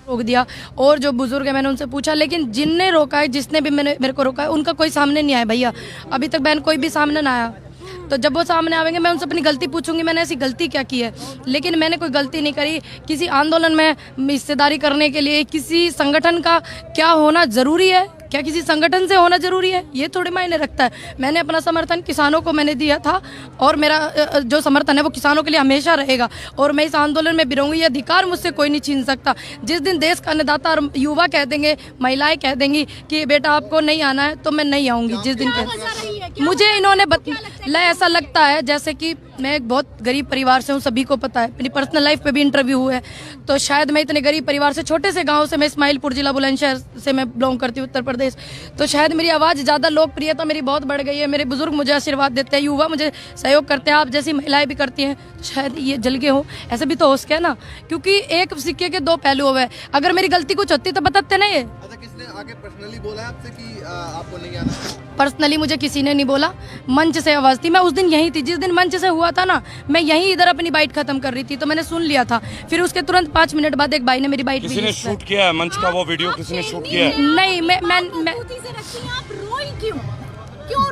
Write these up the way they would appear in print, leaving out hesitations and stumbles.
रोक दिया। और जो बुजुर्ग है मैंने उनसे पूछा, लेकिन जिनने रोका है, जिसने भी मेरे को रोका है, उनका कोई सामने नहीं आया भैया। अभी तक बहन कोई भी सामने ना आया। तो जब वो सामने आवेंगे मैं उनसे अपनी गलती पूछूंगी, मैंने ऐसी गलती क्या की है। लेकिन मैंने कोई गलती नहीं करी। किसी आंदोलन में हिस्सेदारी करने के लिए किसी संगठन का क्या होना ज़रूरी है? क्या किसी संगठन से होना जरूरी है? ये थोड़े मायने रखता है। मैंने अपना समर्थन किसानों को मैंने दिया था, और मेरा जो समर्थन है वो किसानों के लिए हमेशा रहेगा। और मैं इस आंदोलन में भी रहूंगी। ये अधिकार मुझसे कोई नहीं छीन सकता। जिस दिन देश का अन्नदाता और युवा कह देंगे, महिलाएं कह देंगी कि बेटा आपको नहीं आना है, तो मैं नहीं आऊंगी। जिस दिन मुझे इन्होंने ऐसा लगता है जैसे कि मैं एक बहुत गरीब परिवार से हूँ, सभी को पता है। मेरी पर्सनल लाइफ पे भी इंटरव्यू हुआ है। तो शायद मैं इतने गरीब परिवार से, छोटे से गांव से, मैं इस्माइलपुर जिला बुलंदशहर से मैं बिलोंग करती हूँ, उत्तर प्रदेश। तो शायद मेरी आवाज़ ज़्यादा लोकप्रियता मेरी बहुत बढ़ गई है। मेरे बुजुर्ग मुझे आशीर्वाद देते हैं, युवा मुझे सहयोग करते हैं, आप जैसी महिलाएं भी करती हैं। तो शायद ये जल के हो, ऐसे भी तो हो सके ना, क्योंकि एक सिक्के के दो पहलू हुए। अगर मेरी गलती कुछ होती तो बताते ना। ये किसने आगे पर्सनली बोला आपसे कि आपको नहीं आना? पर्सनली मुझे किसी ने नहीं बोला, मंच से आवाज़ थी। मैं उस दिन यहीं थी जिस दिन मंच से हुआ था ना, मैं यहीं इधर अपनी बाइट खत्म कर रही थी, तो मैंने सुन लिया था। फिर उसके तुरंत 5 मिनट बाद एक भाई ने मेरी बाइट किसी ने शूट किया है मंच का वो वीडियो? किसी ने शूट किया है? नहीं, मैं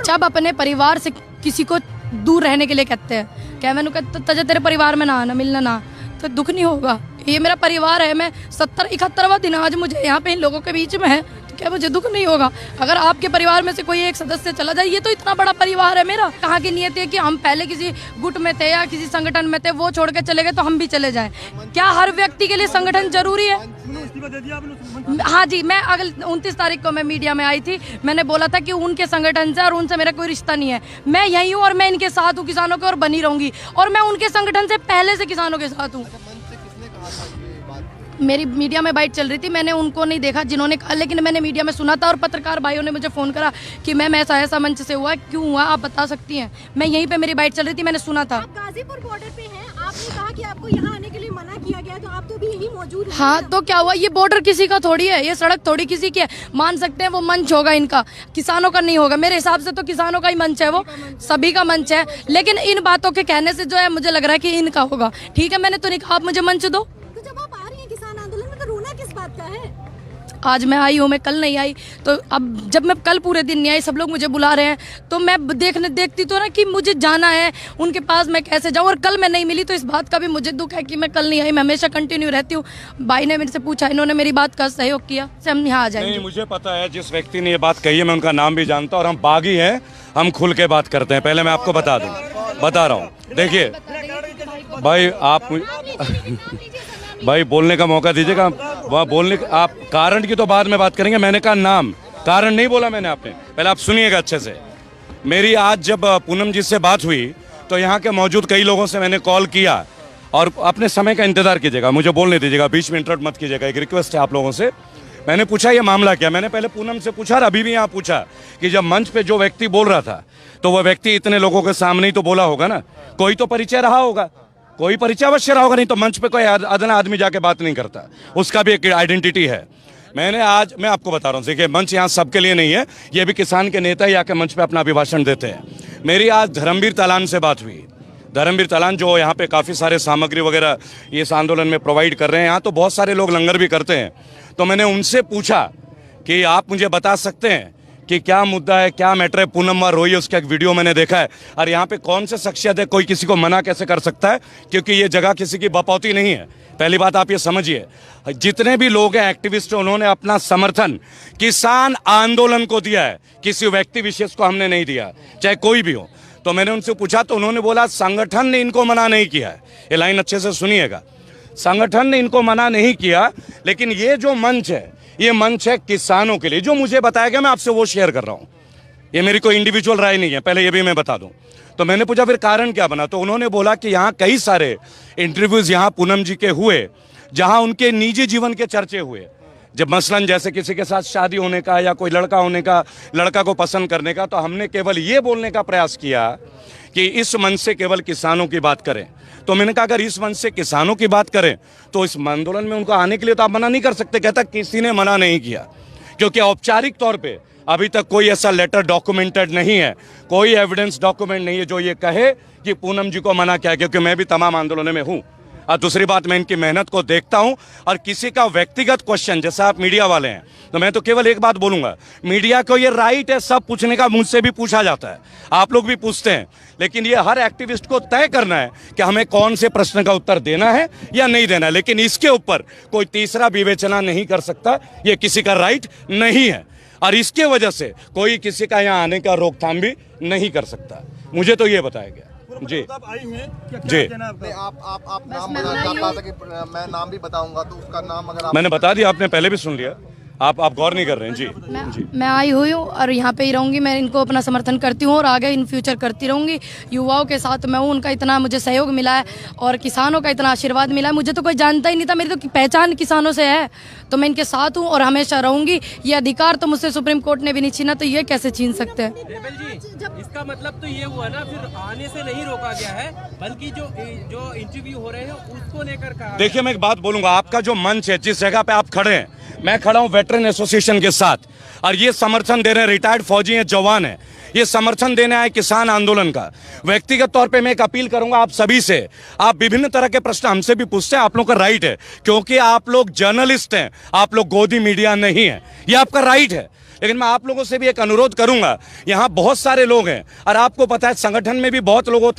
जब अपने परिवार से किसी को दूर रहने के लिए कहते हैं, क्या मैंने कहता तेरे परिवार में ना आना, मिलना ना, तो दुख नहीं होगा? ये मेरा परिवार है। मैं 71वां दिन आज मुझे यहाँ पे इन लोगों के बीच में है, तो क्या मुझे दुख नहीं होगा? अगर आपके परिवार में से कोई एक सदस्य चला जाए, ये तो इतना बड़ा परिवार है मेरा। कहाँ की नीयत है कि हम पहले किसी गुट में थे या किसी संगठन में थे, वो छोड़ के चले गए तो हम भी चले जाएं? क्या हर व्यक्ति के लिए संगठन जरूरी है? हाँ जी, मैं अगले 29 तारीख को मैं मीडिया में आई थी। मैंने बोला था कि उनके संगठन से और उनसे मेरा कोई रिश्ता नहीं है। मैं यही हूँ और मैं इनके साथ हूँ, किसानों के, और बनी रहूंगी। और मैं उनके संगठन से पहले से किसानों के साथ हूँ। मेरी मीडिया में बाइट चल रही थी, मैंने उनको नहीं देखा जिन्होंने कहा, लेकिन मैंने मीडिया में सुना था। और पत्रकार भाइयों ने मुझे फ़ोन करा कि मैम ऐसा मंच से हुआ, क्यों हुआ आप बता सकती हैं? मैं यहीं पे मेरी बाइट चल रही थी, मैंने सुना था। आप गाजीपुर बॉर्डर पे हैं, आपने कहा कि आपको यहाँ आने के लिए मना किया गया, तो आप तो भी यहीं मौजूद हैं। हाँ, तो क्या हुआ? ये बॉर्डर किसी का थोड़ी है, ये सड़क थोड़ी किसी की है। मान सकते हैं वो मंच होगा इनका, किसानों का नहीं होगा। मेरे हिसाब से तो किसानों का ही मंच है, वो सभी का मंच है। लेकिन इन बातों के कहने से जो है मुझे लग रहा है कि इनका होगा। ठीक है, मैंने तो नहीं कहा आप मुझे मंच दो। आज मैं आई हूँ, मैं कल नहीं आई। तो अब जब मैं कल पूरे दिन नहीं आई, सब लोग मुझे बुला रहे हैं, तो मैं देखती तो ना कि मुझे जाना है उनके पास, मैं कैसे जाऊँ। और कल मैं नहीं मिली, तो इस बात का भी मुझे दुख है कि मैं कल नहीं आई। मैं हमेशा कंटिन्यू रहती हूँ। भाई ने मेरे से पूछा, इन्होंने मेरी बात का सहयोग किया से हम यहाँ आ जाएंगे। नहीं, मुझे पता है जिस व्यक्ति ने ये बात कही है, मैं उनका नाम भी जानता हूँ। और हम बागी हैं, हम खुल के बात करते हैं। पहले मैं आपको बता रहा हूँ। देखिए भाई, आप भाई बोलने का मौका दीजिएगा। वहाँ बोलने का आप कारण की तो बाद में बात करेंगे। मैंने कहा नाम, कारण नहीं बोला मैंने आपने। पहले आप सुनिएगा अच्छे से। मेरी आज जब पूनम जी से बात हुई, तो यहाँ के मौजूद कई लोगों से मैंने कॉल किया। और अपने समय का इंतजार कीजिएगा, मुझे बोलने दीजिएगा, बीच में इंटरप्ट मत कीजिएगा। एक रिक्वेस्ट है आप लोगों से। मैंने पूछा ये मामला क्या। मैंने पहले पूनम से पूछा और अभी भी यहाँ पूछा कि जब मंच पे जो व्यक्ति बोल रहा था, तो वह व्यक्ति इतने लोगों के सामने ही तो बोला होगा ना, कोई तो परिचय रहा होगा, कोई परिचय अवश्य रहा होगा। नहीं तो मंच पे कोई अदना आदमी जाके बात नहीं करता, उसका भी एक आइडेंटिटी है। मैं आपको बता रहा हूँ, देखिए मंच यहाँ सबके लिए नहीं है। ये भी किसान के नेता ही आके मंच पे अपना अभिभाषण देते हैं। मेरी आज धर्मवीर तालान से बात हुई। धर्मवीर तालान जो यहाँ पे काफ़ी सारे सामग्री वगैरह इस आंदोलन में प्रोवाइड कर रहे हैं। यहाँ तो बहुत सारे लोग लंगर भी करते हैं। तो मैंने उनसे पूछा कि आप मुझे बता सकते हैं कि क्या मुद्दा है, क्या मैटर है? पूनम और रोई, उसका एक वीडियो मैंने देखा है। और यहाँ पे कौन से शख्सियत है, कोई किसी को मना कैसे कर सकता है? क्योंकि ये जगह किसी की बपौती नहीं है। पहली बात आप ये समझिए, जितने भी लोग हैं एक्टिविस्ट, उन्होंने अपना समर्थन किसान आंदोलन को दिया है, किसी व्यक्ति विशेष को हमने नहीं दिया, चाहे कोई भी हो। तो मैंने उनसे पूछा तो उन्होंने बोला संगठन ने इनको मना नहीं किया है। ये लाइन अच्छे से सुनिएगा, संगठन ने इनको मना नहीं किया, लेकिन ये जो मंच है, ये मंच है किसानों के लिए। जो मुझे बताया गया मैं आपसे वो शेयर कर रहा हूँ। ये मेरी कोई इंडिविजुअल राय नहीं है, पहले ये भी मैं बता दूं। तो मैंने पूछा फिर कारण क्या बना, तो उन्होंने बोला कि यहाँ कई सारे इंटरव्यूज यहाँ पूनम जी के हुए, जहाँ उनके निजी जीवन के चर्चे हुए। जब मसलन जैसे किसी के साथ शादी होने का या कोई लड़का होने का, लड़का को पसंद करने का, तो हमने केवल ये बोलने का प्रयास किया कि इस मंच से केवल किसानों की बात करें। तो मैंने कहा अगर इस मंच से किसानों की बात करें तो इस आंदोलन में उनको आने के लिए तो आप मना नहीं कर सकते। कहता किसी ने मना नहीं किया, क्योंकि औपचारिक तौर पे अभी तक कोई ऐसा लेटर डॉक्यूमेंटेड नहीं है, कोई एविडेंस डॉक्यूमेंट नहीं है जो ये कहे कि पूनम जी को मना किया। क्योंकि मैं भी तमाम आंदोलनों में हूँ, और दूसरी बात, मैं इनकी मेहनत को देखता हूं और किसी का व्यक्तिगत क्वेश्चन, जैसा आप मीडिया वाले हैं, तो मैं तो केवल एक बात बोलूंगा, मीडिया को ये राइट है सब पूछने का, मुझसे भी पूछा जाता है, आप लोग भी पूछते हैं, लेकिन ये हर एक्टिविस्ट को तय करना है कि हमें कौन से प्रश्न का उत्तर देना है या नहीं देना है, लेकिन इसके ऊपर कोई तीसरा विवेचना नहीं कर सकता, ये किसी का राइट नहीं है और इसके वजह से कोई किसी का यहाँ आने का रोकथाम भी नहीं कर सकता। मुझे तो ये बताया गया जी जी। नहीं, आप नाम बताना, आप कहा था कि मैं नाम भी बताऊंगा, तो उसका नाम अगर आप मैंने बता दिया, आपने पहले भी सुन लिया, आप गौर नहीं कर रहे हैं जी। मैं आई हुई हूँ और यहाँ पे ही रहूंगी। मैं इनको अपना समर्थन करती हूँ और आगे इन फ्यूचर करती रहूंगी। युवाओं के साथ मैं हूँ, उनका इतना मुझे सहयोग मिला है और किसानों का इतना आशीर्वाद मिला है। मुझे तो कोई जानता ही नहीं था, मेरी तो पहचान किसानों से है, तो मैं इनके साथ हूँ और हमेशा रहूंगी। ये अधिकार तो मुझसे सुप्रीम कोर्ट ने भी नहीं छीना, तो ये कैसे छीन सकते हैं। रेबल जी, इसका मतलब तो ये हुआ ना, फिर आने से नहीं रोका गया है, बल्कि जो इंटरव्यू हो रहे हैं उसको लेकर कहा। देखिए, मैं एक बात बोलूंगा, आपका जो मंच है, जिस जगह पे आप खड़े हैं, मैं खड़ा हूं वेटरन एसोसिएशन के साथ और ये समर्थन दे रहे हैं, रिटायर्ड फौजी हैं, जवान हैं, ये समर्थन देने आए किसान आंदोलन का। व्यक्तिगत तौर पे मैं एक अपील करूंगा आप सभी से, आप विभिन्न तरह के प्रश्न हमसे भी पूछते हैं, आप लोग का राइट है, क्योंकि आप लोग जर्नलिस्ट हैं, आप लोग गोदी मीडिया नहीं है, ये आपका राइट है। लेकिन मैं आप लोगों से भी एक अनुरोध करूंगा, यहाँ बहुत सारे लोग हैं और आपको पता है संगठन में भी बहुत लोग होते हैं।